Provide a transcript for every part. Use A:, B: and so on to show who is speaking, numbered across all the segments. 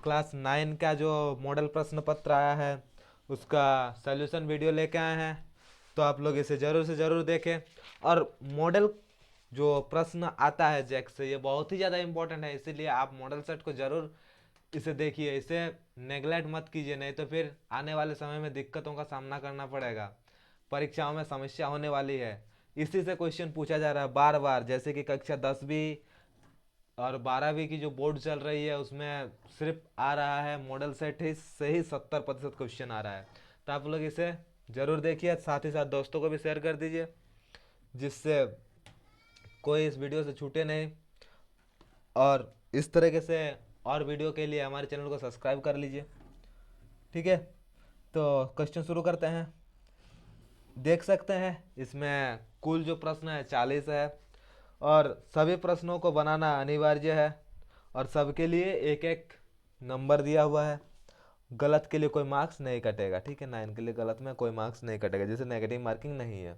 A: Class 9 का जो model प्रश्न पत्र आया है उसका सॉल्यूशन वीडियो लेके आए हैं, तो आप लोग इसे ज़रूर से ज़रूर देखें। और मॉडल जो प्रश्न आता है जैक से, ये बहुत ही ज़्यादा इंपॉर्टेंट है, इसीलिए आप मॉडल सेट को ज़रूर इसे देखिए, इसे नेगलेक्ट मत कीजिए, नहीं तो फिर आने वाले समय में दिक्कतों का सामना करना पड़ेगा, परीक्षाओं में समस्या होने वाली है। इसी से क्वेश्चन पूछा जा रहा है बार बार, जैसे कि कक्षा 10वीं और 12वीं की जो बोर्ड चल रही है उसमें सिर्फ आ रहा है मॉडल सेट ही से ही 70% क्वेश्चन आ रहा है। तो आप लोग इसे ज़रूर देखिए, साथ ही साथ दोस्तों को भी शेयर कर दीजिए, जिससे कोई इस वीडियो से छूटे नहीं। और इस तरीके से और वीडियो के लिए हमारे चैनल को सब्सक्राइब कर लीजिए। ठीक है, तो क्वेश्चन शुरू करते हैं। देख सकते हैं इसमें कुल जो प्रश्न है 40 है, और सभी प्रश्नों को बनाना अनिवार्य है, और सबके लिए एक एक नंबर दिया हुआ है। गलत के लिए कोई मार्क्स नहीं कटेगा, ठीक है, 9 के लिए गलत में कोई मार्क्स नहीं कटेगा, जैसे नेगेटिव मार्किंग नहीं है,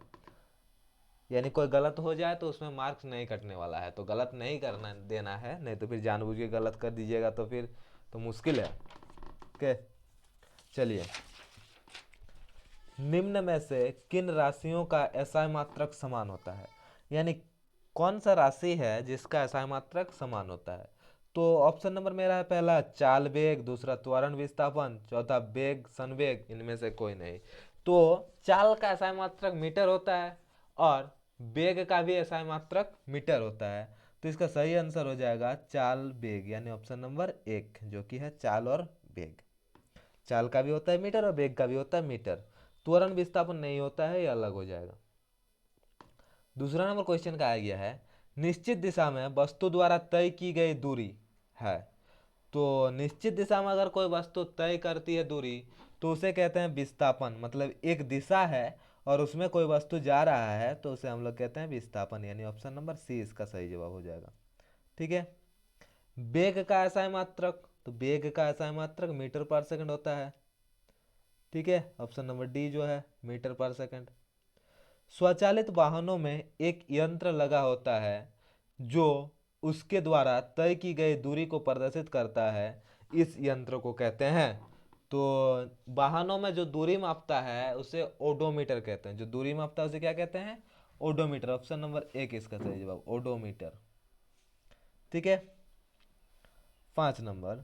A: यानी कोई गलत हो जाए तो उसमें मार्क्स नहीं कटने वाला है, तो गलत नहीं करना देना है, नहीं तो फिर जानबूझ के गलत कर दीजिएगा तो फिर तो मुश्किल है। ओके, चलिए। निम्न में से किन राशियों का एसआई मात्रक समान होता है, यानी कौन सा राशि है जिसका एसआई मात्रक समान होता है। तो ऑप्शन नंबर मेरा है पहला चाल वेग, दूसरा त्वरण विस्थापन, चौथा वेग संवेग, इनमें से कोई नहीं। तो चाल का एसआई मात्रक मीटर होता है और वेग का भी एसआई मात्रक मीटर होता है, तो इसका सही आंसर हो जाएगा चाल वेग, यानी ऑप्शन नंबर 1 जो कि है चाल और वेग। चाल का भी होता है मीटर और वेग का भी होता है मीटर। त्वरण विस्थापन नहीं होता है, ये अलग हो जाएगा। दूसरा नंबर क्वेश्चन का आ गया है, निश्चित दिशा में वस्तु द्वारा तय की गई दूरी है। तो निश्चित दिशा में अगर कोई वस्तु तय करती है दूरी, तो उसे कहते हैं विस्थापन, मतलब एक दिशा है और उसमें कोई वस्तु जा रहा है तो उसे हम लोग कहते हैं विस्थापन, यानी ऑप्शन नंबर सी इसका सही जवाब हो जाएगा। ठीक है। वेग का एसआई मात्रक, तो वेग का एसआई मात्रक मीटर पर सेकंड होता है। ठीक है, ऑप्शन नंबर डी जो है मीटर पर सेकंड। स्वचालित वाहनों में एक यंत्र लगा होता है जो उसके द्वारा तय की गई दूरी को प्रदर्शित करता है, इस यंत्र को कहते हैं। तो वाहनों में जो दूरी मापता है उसे ओडोमीटर कहते हैं, जो दूरी मापता है उसे क्या कहते हैं, ओडोमीटर। ऑप्शन नंबर 1 इसका सही जवाब, ओडोमीटर। ठीक है। 5 नंबर,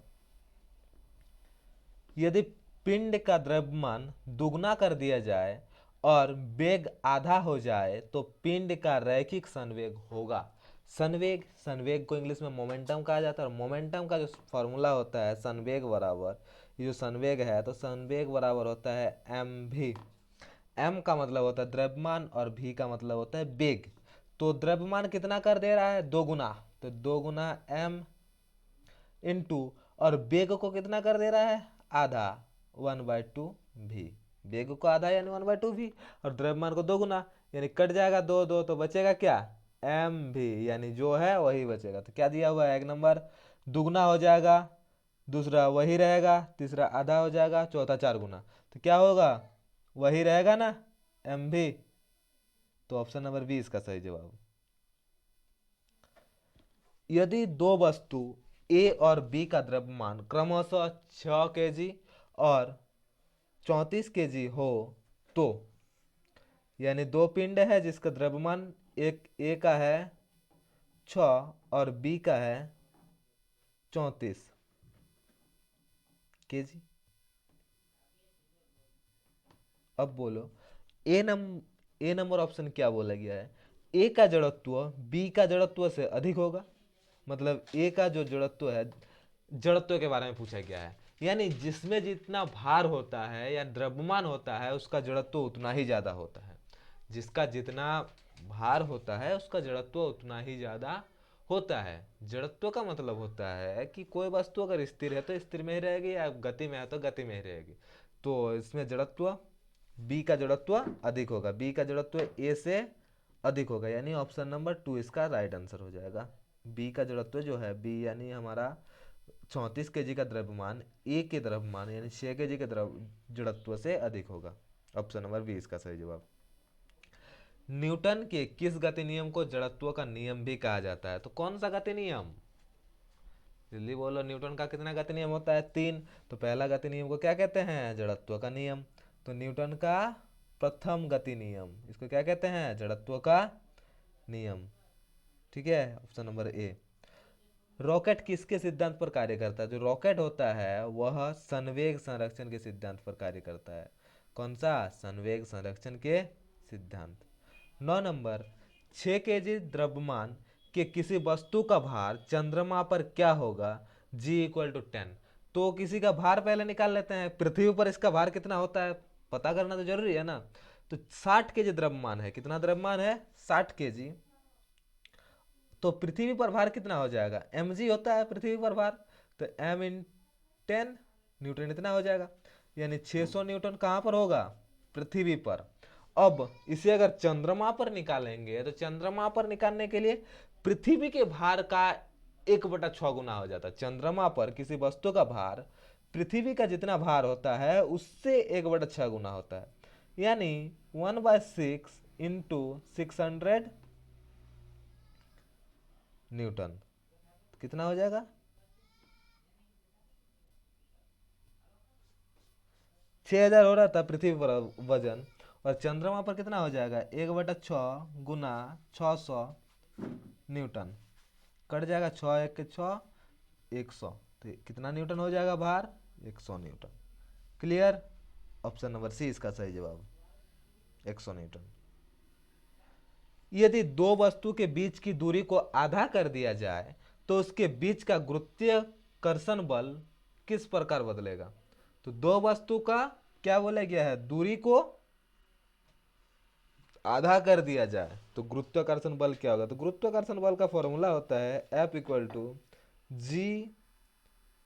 A: यदि पिंड का द्रव्यमान दुगना कर दिया जाए और वेग आधा हो जाए तो पिंड का रैखिक संवेग होगा। संवेग, संवेग को इंग्लिश में मोमेंटम कहा जाता है, और मोमेंटम का जो फॉर्मूला होता है संवेग बराबर, ये जो संवेग है तो संवेग बराबर होता है एम भी। एम का मतलब होता है द्रव्यमान और भी का मतलब होता है वेग। तो द्रव्यमान कितना कर दे रहा है, दो गुना, तो दो गुना एम इंटू, और वेग को कितना कर दे रहा है, आधा, 1/2 भी। वेग को आधा यानी 1/2 भी, और द्रव्यमान को दो गुना, यानी कट जाएगा दो दो, तो बचेगा क्या, एम भी, यानी जो है वही बचेगा। तो क्या दिया हुआ है, एक नंबर दुगना हो जाएगा, दूसरा वही रहेगा, तीसरा आधा हो जाएगा, चौथा 4 गुना, तो क्या होगा, वही रहेगा ना, एम भी। तो ऑप्शन नंबर बी इसका सही जवाब। यदि दो वस्तु ए और बी का द्रव्यमान क्रमशः 6 kg और 34 kg हो, तो यानी दो पिंड है जिसका द्रव्यमान एक ए का है 6 और बी का है 34 kg। अब बोलो, ए नंबर ऑप्शन क्या बोला गया है, ए का जड़त्व बी का जड़त्व से अधिक होगा, मतलब ए का जो जड़त्व है, जड़त्व के बारे में पूछा गया है, यानी जिसमें जितना भार होता है या द्रव्यमान होता है उसका जड़त्व उतना ही ज़्यादा होता है। जिसका जितना भार होता है उसका जड़त्व उतना ही ज़्यादा होता है। जड़त्व का मतलब होता है कि कोई वस्तु अगर स्थिर है तो स्थिर में ही रहेगी, या गति में है तो गति में ही रहेगी। तो इसमें जड़त्व बी का जड़त्व अधिक होगा, बी का जड़त्व ए से अधिक होगा, यानी ऑप्शन नंबर 2 इसका राइट आंसर हो जाएगा। बी का जड़त्व जो है, बी यानी हमारा 34 kg का द्रव्यमान ए के द्रव्यमान यानी 6 kg के जड़त्व से अधिक होगा। ऑप्शन नंबर बी इसका सही जवाब। न्यूटन के किस गति नियम को जड़त्व का नियम भी कहा जाता है, तो कौन सा गति नियम, जल्दी बोलो, न्यूटन का कितना गति नियम होता है? 3। तो पहला गति नियम को क्या कहते हैं? जड़त्व का नियम। तो न्यूटन का प्रथम गति नियम, इसको क्या कहते हैं? जड़त्व का नियम। ठीक है, ऑप्शन नंबर ए। रॉकेट किसके सिद्धांत पर कार्य करता है? जो रॉकेट होता है वह संवेग संरक्षण के सिद्धांत पर कार्य करता है। कौन सा? संवेग संरक्षण के सिद्धांत। 9 नंबर, 6 kg द्रव्यमान के किसी वस्तु का भार चंद्रमा पर क्या होगा? G = 10। तो किसी का भार पहले निकाल लेते हैं। पृथ्वी पर इसका भार कितना होता है पता करना तो जरूरी है ना। तो 60 kg द्रव्यमान है। कितना द्रव्यमान है? 60 kg। तो पृथ्वी पर भार कितना हो जाएगा? mg होता है पृथ्वी पर भार। तो m×10 न्यूटन इतना हो जाएगा। यानी 600 न्यूटन कहाँ पर होगा? पृथ्वी पर। अब इसे अगर चंद्रमा पर निकालेंगे तो चंद्रमा पर निकालने के लिए पृथ्वी के भार का 1/6 गुना हो जाता है। चंद्रमा पर किसी वस्तु का भार पृथ्वी का जितना भार होता है उससे 1/6 गुना होता है। यानी 1/6 इंटू 600 न्यूटन। कितना हो जाएगा? 6000 हो रहा था पृथ्वी पर वजन, और चंद्रमा पर कितना हो जाएगा? 1/6 गुना 600 न्यूटन। कट जाएगा 6 × 1 = 6, 100। तो कितना न्यूटन हो जाएगा भार? 100 newton. Clear? Option number C इसका सही जवाब, 100 न्यूटन। यदि दो वस्तु के बीच की दूरी को आधा कर दिया जाए तो उसके बीच का गुरुत्वाकर्षण बल किस प्रकार बदलेगा? तो दो वस्तु का क्या बोला गया है? दूरी को आधा कर दिया जाए तो गुरुत्वाकर्षण बल क्या होगा? तो गुरुत्वाकर्षण बल का फॉर्मूला होता है F =G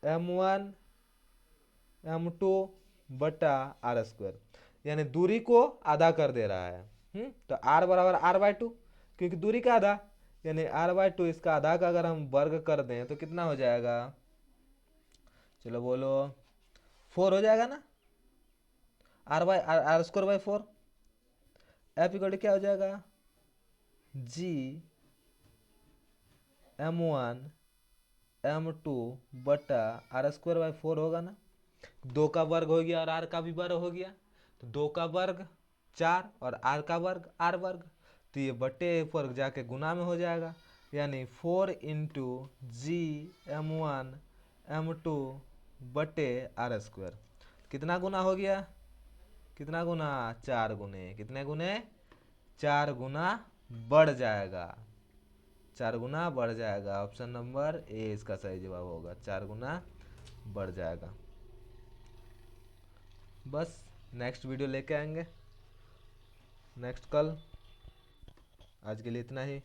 A: m1m2/r²। यानी दूरी को आधा कर दे रहा है। तो r बराबर r/2, क्योंकि दूरी का आधा, यानी r/2 इसका आधा का अगर हम वर्ग कर दें तो कितना हो जाएगा? चलो बोलो, 4 हो जाएगा ना। r/4। F क्या हो जाएगा? G m1m2/r²/4 होगा ना। 2 का वर्ग हो गया और r का भी वर्ग हो गया। तो 2 का वर्ग 4 और r का वर्ग r²। तो ये बटे पर जाके गुना में हो जाएगा। यानी 4 × G m1m2/r²। कितना गुना हो गया? कितना गुना? 4 गुने। कितने गुने? 4 गुना बढ़ जाएगा। 4 गुना बढ़ जाएगा। ऑप्शन नंबर ए इसका सही जवाब होगा, 4 गुना बढ़ जाएगा। बस, नेक्स्ट वीडियो लेके आएंगे नेक्स्ट कल। आज के लिए इतना ही।